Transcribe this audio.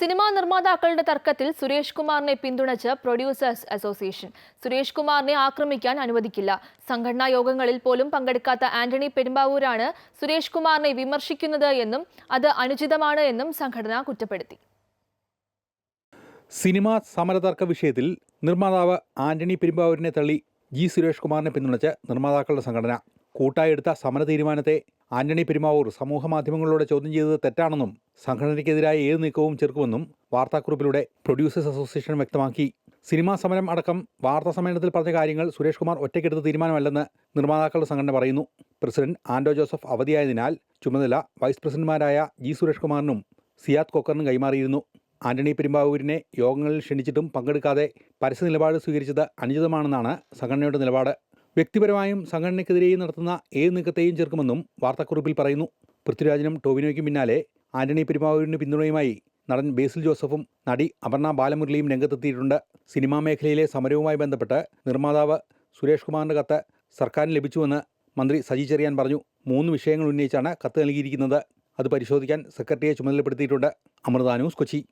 Cinema നിർമ്മാതാക്കളുടെ തർക്കത്തിൽ സുരേഷ് കുമാറിനെ പിന്തുണച്ച് പ്രൊഡ്യൂസേഴ്സ് അസോസിയേഷൻ. സുരേഷ് കുമാറിനെ ആക്രമിക്കാൻ അനുവദിക്കില്ല. സംഘടനാ യോഗങ്ങളിൽ പോലും പങ്കെടുക്കാത്ത ആന്റണി പെരുമ്പാവൂരാണ് സുരേഷ് കുമാറിനെ വിമർശിക്കുന്നത് എന്നും അത് അനുചിതമാണ് എന്നും സംഘടന കുറ്റപ്പെടുത്തി. സിനിമാ സമരതർക്ക വിഷയത്തിൽ നിർമ്മാതാവ് ആന്റണി പെരുമ്പാവൂരിനെ തള്ളി സുരേഷ് കുമാറിനെ പിന്തുണച്ച് നിർമ്മാതാക്കളുടെ സംഘടന. കൂട്ടായെടുത്ത സമര തീരുമാനത്തെ ആന്റണി പെരുമ്പാവൂർ സമൂഹമാധ്യമങ്ങളിലൂടെ ചോദ്യം ചെയ്തത് തെറ്റാണെന്നും സംഘടനയ്ക്കെതിരായ ഏത് നീക്കവും ചെറുക്കുമെന്നും വാർത്താക്കുറിപ്പിലൂടെ പ്രൊഡ്യൂസേഴ്സ് അസോസിയേഷൻ വ്യക്തമാക്കി. സിനിമാ സമരം അടക്കം വാർത്താ സമ്മേളനത്തിൽ പറഞ്ഞ കാര്യങ്ങൾ സുരേഷ് കുമാർ ഒറ്റയ്ക്കെടുത്ത തീരുമാനമല്ലെന്ന് നിർമ്മാതാക്കളുടെ സംഘടന പറയുന്നു. പ്രസിഡന്റ് ആൻഡോ ജോസഫ് അവധിയായതിനാൽ ചുമതല വൈസ് പ്രസിഡന്റുമാരായ സുരേഷ് കുമാറിനും സിയാദ് കൊക്കറിനും കൈമാറിയിരുന്നു. ആന്റണി പെരുമ്പാവൂരിനെ യോഗങ്ങളിൽ ക്ഷണിച്ചിട്ടും പങ്കെടുക്കാതെ പരസ്യ നിലപാട് സ്വീകരിച്ചത് അനുചിതമാണെന്നാണ് സംഘടനയുടെ നിലപാട്. വ്യക്തിപരമായും സംഘടനയ്ക്കെതിരെയും നടത്തുന്ന ഏത് നീക്കത്തെയും ചെറുക്കുമെന്നും വാർത്താക്കുറിപ്പിൽ പറയുന്നു. പൃഥ്വിരാജിനും ടോവിനോയ്ക്കും പിന്നാലെ ആന്റണി പെരുമ്പാവൂരിന് പിന്തുണയുമായി നടൻ ബേസിൽ ജോസഫും നടി അപർണ ബാലമുരളിയും രംഗത്തെത്തിയിട്ടുണ്ട്. സിനിമാ മേഖലയിലെ സമരവുമായി ബന്ധപ്പെട്ട് നിർമ്മാതാവ് സുരേഷ് കുമാറിന്റെ കത്ത് സർക്കാരിന് ലഭിച്ചുവെന്ന് മന്ത്രി സജി ചെറിയാൻ പറഞ്ഞു. 3 വിഷയങ്ങൾ ഉന്നയിച്ചാണ് കത്ത് നൽകിയിരിക്കുന്നത്. അത് പരിശോധിക്കാൻ സെക്രട്ടറിയെ ചുമതലപ്പെടുത്തിയിട്ടുണ്ട്. അമൃത ന്യൂസ്, കൊച്ചി.